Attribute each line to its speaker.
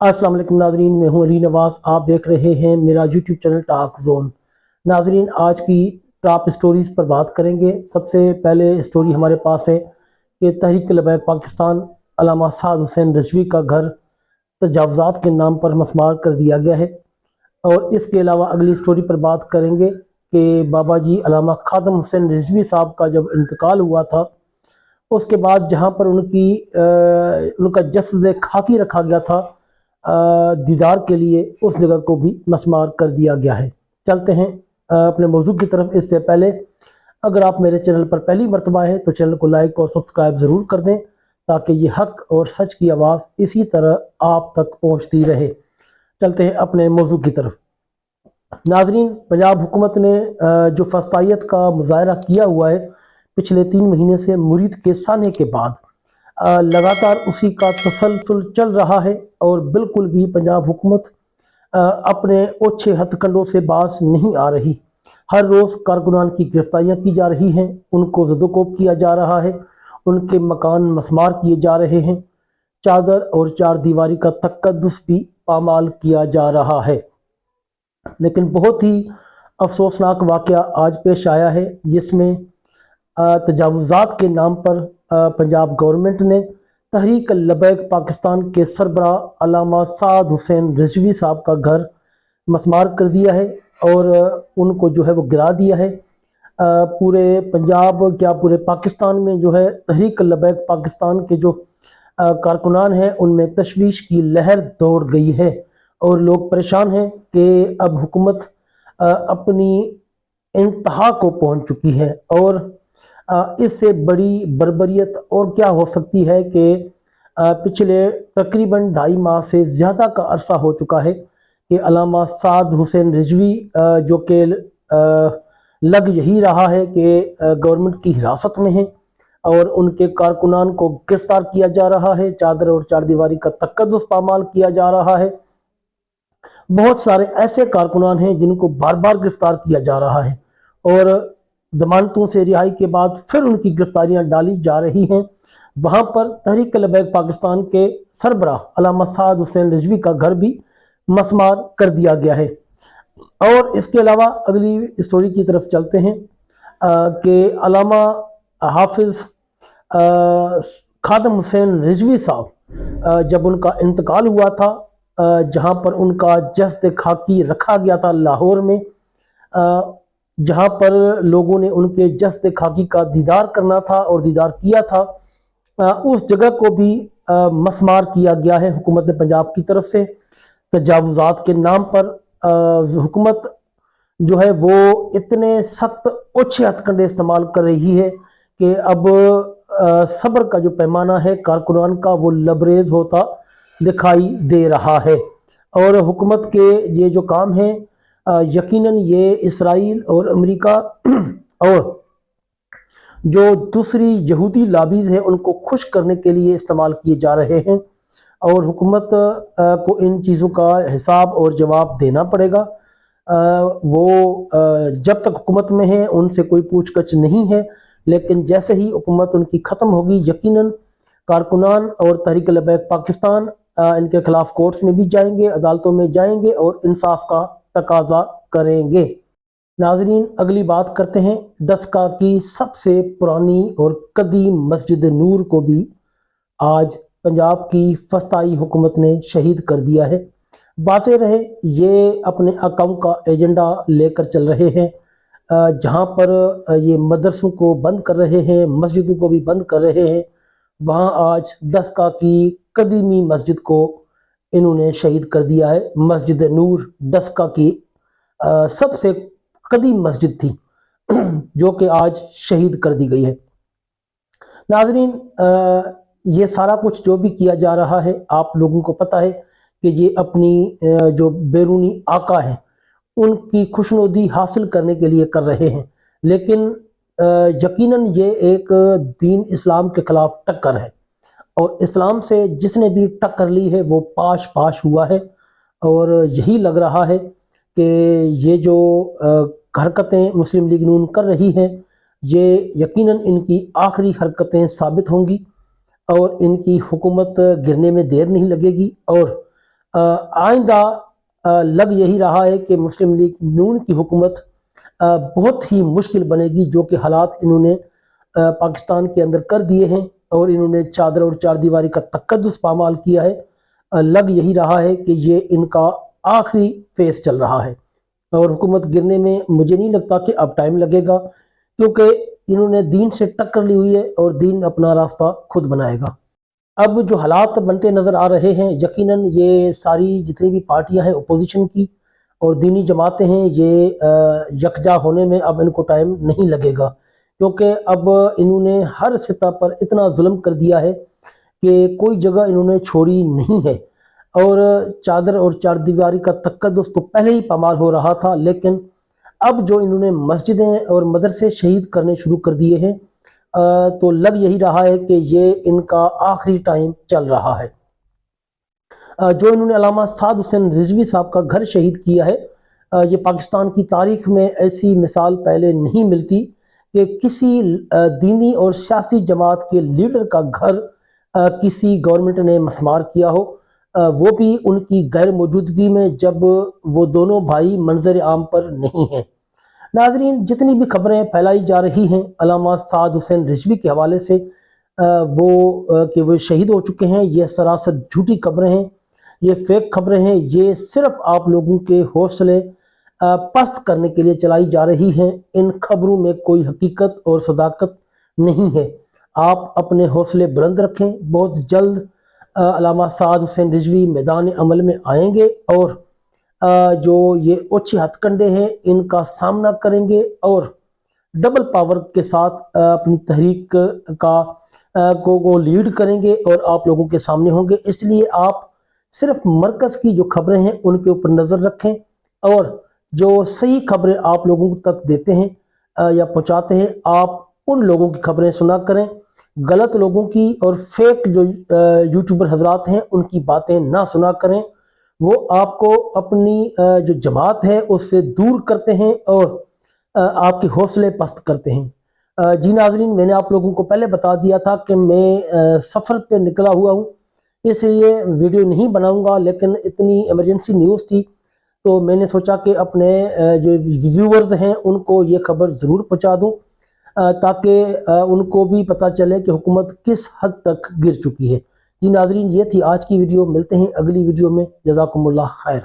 Speaker 1: السلام علیکم ناظرین، میں ہوں علی نواز، آپ دیکھ رہے ہیں میرا یوٹیوب چینل ٹاک زون۔ ناظرین، آج کی ٹاپ سٹوریز پر بات کریں گے۔ سب سے پہلے سٹوری ہمارے پاس ہے کہ تحریک لبیک پاکستان علامہ سعد حسین رضوی کا گھر تجاوزات کے نام پر مسمار کر دیا گیا ہے۔ اور اس کے علاوہ اگلی سٹوری پر بات کریں گے کہ بابا جی علامہ خادم حسین رضوی صاحب کا جب انتقال ہوا تھا، اس کے بعد جہاں پر ان کا جسد خاکی رکھا گیا تھا دیدار کے لیے، اس جگہ کو بھی مسمار کر دیا گیا ہے۔ چلتے ہیں اپنے موضوع کی طرف۔ اس سے پہلے اگر آپ میرے چینل پر پہلی مرتبہ ہیں تو چینل کو لائک اور سبسکرائب ضرور کر دیں تاکہ یہ حق اور سچ کی آواز اسی طرح آپ تک پہنچتی رہے۔ چلتے ہیں اپنے موضوع کی طرف۔ ناظرین، پنجاب حکومت نے جو فسطائیت کا مظاہرہ کیا ہوا ہے پچھلے 3 مہینے سے مرید کے سانے کے بعد، لگاتار اسی کا تسلسل چل رہا ہے اور بالکل بھی پنجاب حکومت اپنے اوچھے ہتھ کنڈوں سے باز نہیں آ رہی۔ ہر روز کارکنان کی گرفتاریاں کی جا رہی ہیں، ان کو زد و کوب کیا جا رہا ہے، ان کے مکان مسمار کیے جا رہے ہیں، چادر اور چار دیواری کا تقدس بھی پامال کیا جا رہا ہے۔ لیکن بہت ہی افسوسناک واقعہ آج پیش آیا ہے، جس میں تجاوزات کے نام پر پنجاب گورنمنٹ نے تحریک لبیک پاکستان کے سربراہ علامہ سعد حسین رضوی صاحب کا گھر مسمار کر دیا ہے اور ان کو جو ہے وہ گرا دیا ہے۔ پورے پنجاب کیا پورے پاکستان میں جو ہے تحریک لبیک پاکستان کے جو کارکنان ہیں ان میں تشویش کی لہر دوڑ گئی ہے اور لوگ پریشان ہیں کہ اب حکومت اپنی انتہا کو پہنچ چکی ہے، اور اس سے بڑی بربریت اور کیا ہو سکتی ہے کہ پچھلے تقریباً 2.5 ماہ سے زیادہ کا عرصہ ہو چکا ہے کہ علامہ سعد حسین رضوی جو کہ لگ یہی رہا ہے کہ گورنمنٹ کی حراست میں ہیں اور ان کے کارکنان کو گرفتار کیا جا رہا ہے، چادر اور چار دیواری کا تقدس پامال کیا جا رہا ہے۔ بہت سارے ایسے کارکنان ہیں جن کو بار بار گرفتار کیا جا رہا ہے اور ضمانتوں سے رہائی کے بعد پھر ان کی گرفتاریاں ڈالی جا رہی ہیں۔ وہاں پر تحریک لبیک پاکستان کے سربراہ علامہ سعد حسین رضوی کا گھر بھی مسمار کر دیا گیا ہے۔ اور اس کے علاوہ اگلی اسٹوری کی طرف چلتے ہیں کہ علامہ حافظ خادم حسین رضوی صاحب جب ان کا انتقال ہوا تھا، جہاں پر ان کا جسد خاکی رکھا گیا تھا لاہور میں، جہاں پر لوگوں نے ان کے جسد خاکی کا دیدار کرنا تھا اور دیدار کیا تھا، اس جگہ کو بھی مسمار کیا گیا ہے حکومت پنجاب کی طرف سے۔ تجاوزات کے نام پر حکومت جو ہے وہ اتنے سخت اوچھے ہتھ کنڈے استعمال کر رہی ہے کہ اب صبر کا جو پیمانہ ہے کارکنان کا وہ لبریز ہوتا دکھائی دے رہا ہے۔ اور حکومت کے یہ جو کام ہیں یقیناً یہ اسرائیل اور امریکہ اور جو دوسری یہودی لابیز ہیں ان کو خوش کرنے کے لیے استعمال کیے جا رہے ہیں، اور حکومت کو ان چیزوں کا حساب اور جواب دینا پڑے گا۔ وہ جب تک حکومت میں ہیں ان سے کوئی پوچھ گچھ نہیں ہے، لیکن جیسے ہی حکومت ان کی ختم ہوگی یقیناً کارکنان اور تحریک لبیک پاکستان ان کے خلاف کورٹس میں بھی جائیں گے، عدالتوں میں جائیں گے اور انصاف کا تقاضا کریں گے۔ ناظرین، اگلی بات کرتے ہیں ڈسکا کی سب سے پرانی اور قدیم مسجد نور کو بھی آج پنجاب کی فسطائی حکومت نے شہید کر دیا ہے۔ واضح رہے یہ اپنے اکاؤں کا ایجنڈا لے کر چل رہے ہیں، جہاں پر یہ مدرسوں کو بند کر رہے ہیں، مسجدوں کو بھی بند کر رہے ہیں، وہاں آج ڈسکا کی قدیمی مسجد کو انہوں نے شہید کر دیا ہے۔ مسجد نور ڈسکا کی سب سے قدیم مسجد تھی جو کہ آج شہید کر دی گئی ہے۔ ناظرین، یہ سارا کچھ جو بھی کیا جا رہا ہے آپ لوگوں کو پتہ ہے کہ یہ اپنی جو بیرونی آقا ہیں ان کی خوشنودی حاصل کرنے کے لیے کر رہے ہیں، لیکن یقیناً یہ ایک دین اسلام کے خلاف ٹکر ہے، اور اسلام سے جس نے بھی ٹکر لی ہے وہ پاش پاش ہوا ہے۔ اور یہی لگ رہا ہے کہ یہ جو حرکتیں مسلم لیگ نون کر رہی ہے یہ یقیناً ان کی آخری حرکتیں ثابت ہوں گی اور ان کی حکومت گرنے میں دیر نہیں لگے گی، اور آئندہ لگ یہی رہا ہے کہ مسلم لیگ نون کی حکومت بہت ہی مشکل بنے گی، جو کہ حالات انہوں نے پاکستان کے اندر کر دیے ہیں اور انہوں نے چادر اور چار دیواری کا تقدس پامال کیا ہے۔ لگ یہی رہا ہے کہ یہ ان کا آخری فیز چل رہا ہے اور حکومت گرنے میں مجھے نہیں لگتا کہ اب ٹائم لگے گا، کیونکہ انہوں نے دین سے ٹکر لی ہوئی ہے اور دین اپنا راستہ خود بنائے گا۔ اب جو حالات بنتے نظر آ رہے ہیں، یقیناً یہ ساری جتنی بھی پارٹیاں ہیں اپوزیشن کی اور دینی جماعتیں ہیں، یہ یکجا ہونے میں اب ان کو ٹائم نہیں لگے گا، کیونکہ اب انہوں نے ہر سطح پر اتنا ظلم کر دیا ہے کہ کوئی جگہ انہوں نے چھوڑی نہیں ہے۔ اور چادر اور چار دیواری کا تقدس تو پہلے ہی پامال ہو رہا تھا، لیکن اب جو انہوں نے مسجدیں اور مدرسے شہید کرنے شروع کر دیے ہیں، تو لگ یہی رہا ہے کہ یہ ان کا آخری ٹائم چل رہا ہے۔ جو انہوں نے علامہ سعد حسین رضوی صاحب کا گھر شہید کیا ہے، یہ پاکستان کی تاریخ میں ایسی مثال پہلے نہیں ملتی کہ کسی دینی اور سیاسی جماعت کے لیڈر کا گھر کسی گورنمنٹ نے مسمار کیا ہو، وہ بھی ان کی غیر موجودگی میں، جب وہ دونوں بھائی منظر عام پر نہیں ہیں۔ ناظرین، جتنی بھی خبریں پھیلائی جا رہی ہیں علامہ سعد حسین رضوی کے حوالے سے کہ وہ شہید ہو چکے ہیں، یہ سراسر جھوٹی خبریں ہیں، یہ فیک خبریں ہیں، یہ صرف آپ لوگوں کے حوصلے پست کرنے کے لیے چلائی جا رہی ہیں۔ ان خبروں میں کوئی حقیقت اور صداقت نہیں ہے۔ آپ اپنے حوصلے بلند رکھیں، بہت جلد علامہ سعد حسین رضوی میدان عمل میں آئیں گے اور جو یہ اوچھے ہتھ کنڈے ہیں ان کا سامنا کریں گے اور ڈبل پاور کے ساتھ اپنی تحریک کو لیڈ کریں گے اور آپ لوگوں کے سامنے ہوں گے۔ اس لیے آپ صرف مرکز کی جو خبریں ہیں ان کے اوپر نظر رکھیں اور جو صحیح خبریں آپ لوگوں تک دیتے ہیں یا پہنچاتے ہیں، آپ ان لوگوں کی خبریں سنا کریں، غلط لوگوں کی اور فیک جو یوٹیوبر حضرات ہیں ان کی باتیں نہ سنا کریں۔ وہ آپ کو اپنی جو جماعت ہے اس سے دور کرتے ہیں اور آپ کے حوصلے پست کرتے ہیں۔ جی ناظرین، میں نے آپ لوگوں کو پہلے بتا دیا تھا کہ میں سفر پہ نکلا ہوا ہوں، اس لیے ویڈیو نہیں بناؤں گا، لیکن اتنی ایمرجنسی نیوز تھی تو میں نے سوچا کہ اپنے جو ویورز ہیں ان کو یہ خبر ضرور پہنچا دوں تاکہ ان کو بھی پتہ چلے کہ حکومت کس حد تک گر چکی ہے۔ جی ناظرین، یہ تھی آج کی ویڈیو، ملتے ہیں اگلی ویڈیو میں، جزاکم اللہ خیر۔